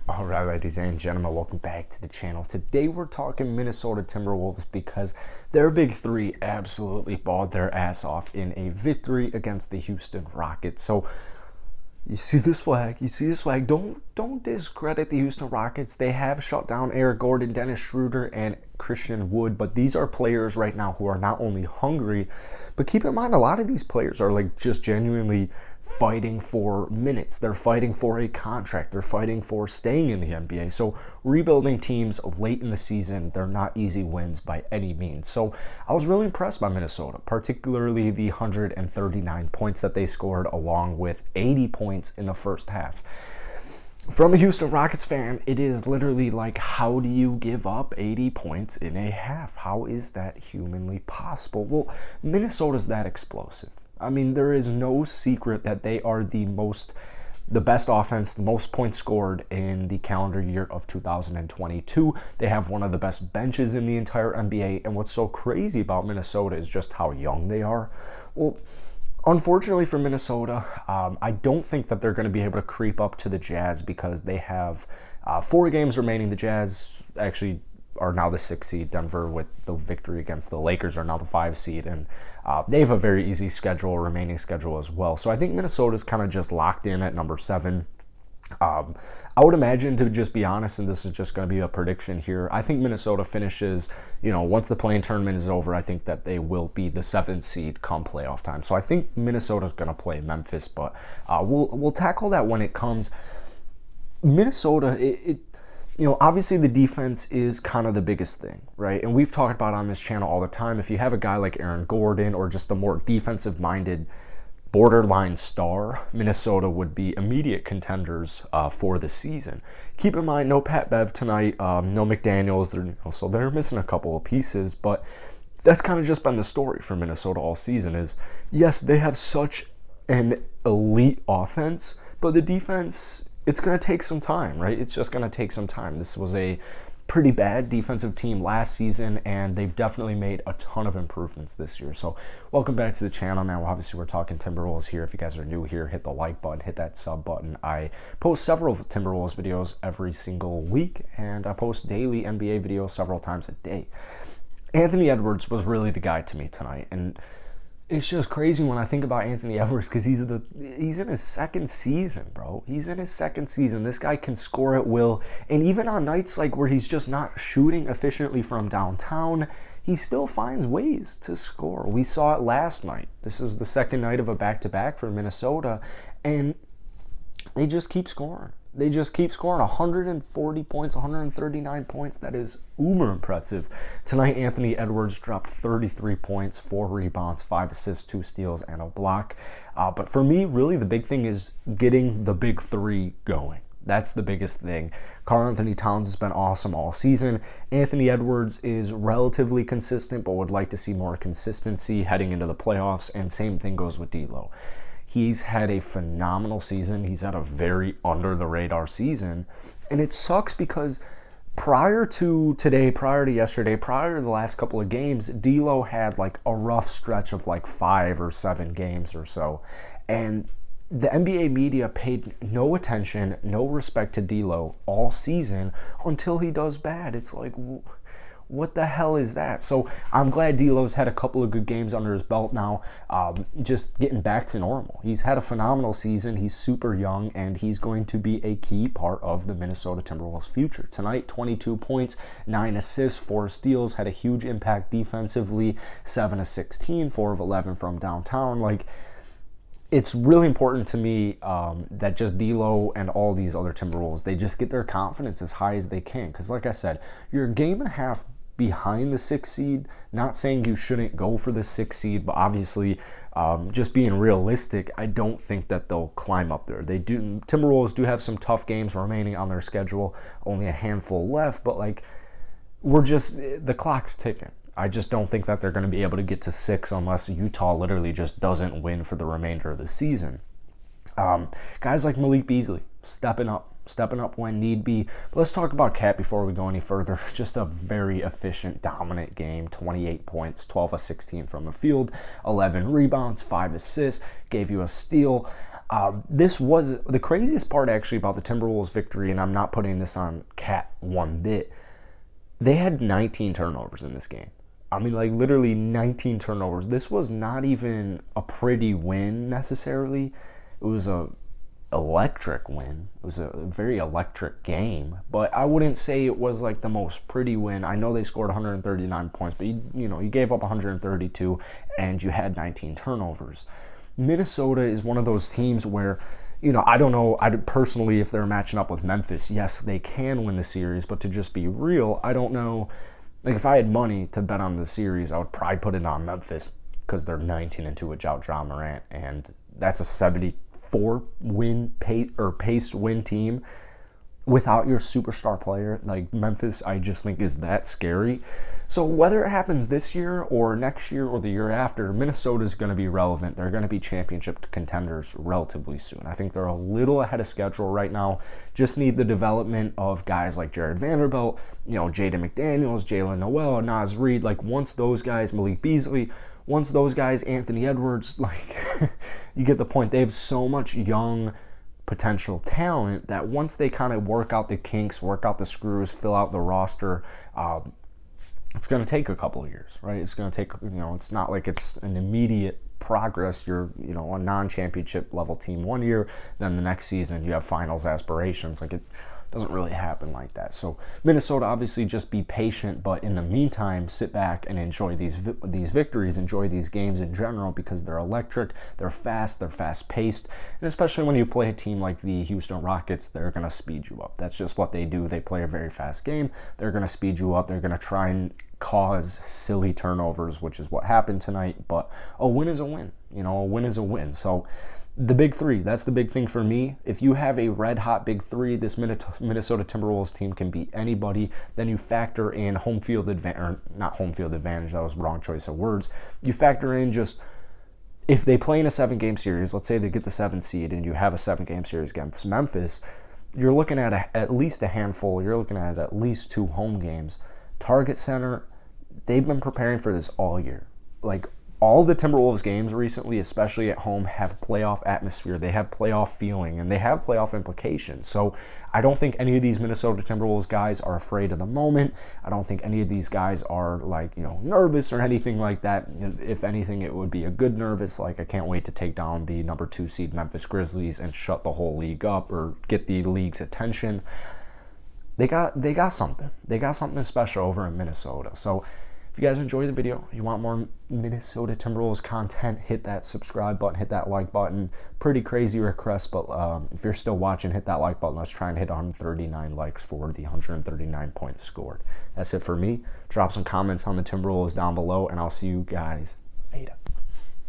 All right, ladies and gentlemen, welcome back to the channel. Today we're talking Minnesota Timberwolves because their big three absolutely balled their ass off in a victory against the Houston Rockets. So you see this flag. Don't discredit the Houston Rockets. They have shut down Eric Gordon, Dennis Schroeder, and Christian Wood, but these are players right now who are not only hungry, but keep in mind a lot of these players are like just genuinely fighting for minutes. They're fighting for a contract. They're fighting for staying in the NBA. So rebuilding teams late in the season, they're not easy wins by any means. So I was really impressed by Minnesota, particularly the 139 points that they scored along with 80 points in the first half. From a Houston Rockets fan, it is literally like, how do you give up 80 points in a half? How is that humanly possible? Well, Minnesota's that explosive. I mean, there is no secret that they are the best offense, the most points scored in the calendar year of 2022. They have one of the best benches in the entire NBA. And what's so crazy about Minnesota is just how young they are. Well, unfortunately for Minnesota, I don't think that they're going to be able to creep up to the Jazz because they have 4 games remaining. The Jazz actually are now the 6th seed. Denver, with the victory against the Lakers, are now the 5 seed, and they have a very easy remaining schedule as well. So I think Minnesota's kind of just locked in at number 7. I would imagine, to just be honest, and this is just going to be a prediction here, I think Minnesota finishes, once the play-in tournament is over, I think that they will be the 7th seed come playoff time. So I think Minnesota's going to play Memphis, but we'll tackle that when it comes. Minnesota, obviously the defense is kind of the biggest thing, right? And we've talked about on this channel all the time, if you have a guy like Aaron Gordon or just a more defensive-minded borderline star, Minnesota would be immediate contenders for the season. Keep in mind, no Pat Bev tonight, no McDaniels, so they're missing a couple of pieces, but that's kind of just been the story for Minnesota all season is, yes, they have such an elite offense, but the defense, it's going to take some time, right? It's just going to take some time. This was a pretty bad defensive team last season, and they've definitely made a ton of improvements this year. So welcome back to the channel. Now, obviously, we're talking Timberwolves here. If you guys are new here, hit the like button, hit that sub button. I post several Timberwolves videos every single week, and I post daily NBA videos several times a day. Anthony Edwards was really the guy to me tonight, and it's just crazy when I think about Anthony Edwards because he's in his 2nd season, bro. He's in his 2nd season. This guy can score at will. And even on nights like where he's just not shooting efficiently from downtown, he still finds ways to score. We saw it last night. This is the 2nd night of a back-to-back for Minnesota, and they just keep scoring. They just keep scoring 140 points, 139 points. That is uber impressive. Tonight, Anthony Edwards dropped 33 points, 4 rebounds, 5 assists, 2 steals, and a block. But for me, really, the big thing is getting the big 3 going. That's the biggest thing. Karl-Anthony Towns has been awesome all season. Anthony Edwards is relatively consistent, but would like to see more consistency heading into the playoffs, and same thing goes with D'Lo. He's had a phenomenal season. He's had a very under-the-radar season. And it sucks because prior to today, prior to yesterday, prior to the last couple of games, D'Lo had like a rough stretch of like 5 or 7 games or so. And the NBA media paid no attention, no respect to D'Lo all season until he does bad. It's like, what the hell is that? So I'm glad D'Lo's had a couple of good games under his belt now, just getting back to normal. He's had a phenomenal season. He's super young, and he's going to be a key part of the Minnesota Timberwolves' future. Tonight, 22 points, 9 assists, 4 steals, had a huge impact defensively, 7 of 16, 4 of 11 from downtown. Like, it's really important to me that just D'Lo and all these other Timberwolves, they just get their confidence as high as they can. Because like I said, you're a game and a half behind the 6th seed. Not saying you shouldn't go for the 6th seed, but obviously just being realistic, I don't think that they'll climb up there. Timberwolves do have some tough games remaining on their schedule, only a handful left, but like the clock's ticking. I just don't think that they're going to be able to get to 6 unless Utah literally just doesn't win for the remainder of the season. Guys like Malik Beasley stepping up when need be. But let's talk about Cat before we go any further. Just a very efficient, dominant game. 28 points, 12 of 16 from the field, 11 rebounds, 5 assists, gave you a steal. This was the craziest part actually about the Timberwolves victory, and I'm not putting this on Cat one bit. They had 19 turnovers in this game. I mean, like literally 19 turnovers. This was not even a pretty win necessarily. It was a electric win. It was a very electric game, but I wouldn't say it was like the most pretty win. I know they scored 139 points, but you gave up 132 and you had 19 turnovers. Minnesota is one of those teams where, I don't know, I personally, if they're matching up with Memphis, yes, they can win the series, but to just be real, I don't know. Like, if I had money to bet on the series, I would probably put it on Memphis because they're 19-2 without Ja Morant, and that's a 74 paced win team without your superstar player. Like, Memphis, I just think is that scary. So whether it happens this year or next year or the year after, Minnesota's going to be relevant. They're going to be championship contenders relatively soon. I think they're a little ahead of schedule right now. Just need the development of guys like Jared Vanderbilt, Jaden McDaniels, Jalen Noel, Naz Reid. Like, once those guys, Malik Beasley, once those guys, Anthony Edwards, like, you get the point. They have so much young potential talent that once they kind of work out the kinks, work out the screws, fill out the roster, it's going to take a couple of years, right? It's going to take, it's not like it's an immediate progress. You're, a non-championship level team one year, then the next season you have finals aspirations. Like, it doesn't really happen like that. So Minnesota, obviously, just be patient, but in the meantime, sit back and enjoy these victories, enjoy these games in general, because they're electric, they're fast-paced, and especially when you play a team like the Houston Rockets, they're going to speed you up. That's just what they do. They play a very fast game. They're going to speed you up. They're going to try and cause silly turnovers, which is what happened tonight, but a win is a win. A win is a win. So the big three, that's the big thing for me. If you have a red-hot big three, this Minnesota Timberwolves team can beat anybody. Then you factor in home field advantage, or not home field advantage, that was the wrong choice of words. You factor in just, if they play in a 7-game series, let's say they get the 7th seed and you have a 7-game series against Memphis, you're looking at at least a handful. You're looking at least 2 home games. Target Center, they've been preparing for this all year. Like, all the Timberwolves games recently, especially at home, have playoff atmosphere. They have playoff feeling, and they have playoff implications. So I don't think any of these Minnesota Timberwolves guys are afraid of the moment. I don't think any of these guys are, like, nervous or anything like that. If anything, it would be a good nervous, like, I can't wait to take down the number 2 seed Memphis Grizzlies and shut the whole league up or get the league's attention. They got something. They got something special over in Minnesota. So if you guys enjoy the video, you want more Minnesota Timberwolves content, hit that subscribe button, hit that like button. Pretty crazy request, but if you're still watching, hit that like button. Let's try and hit 139 likes for the 139 points scored. That's it for me. Drop some comments on the Timberwolves down below, and I'll see you guys later.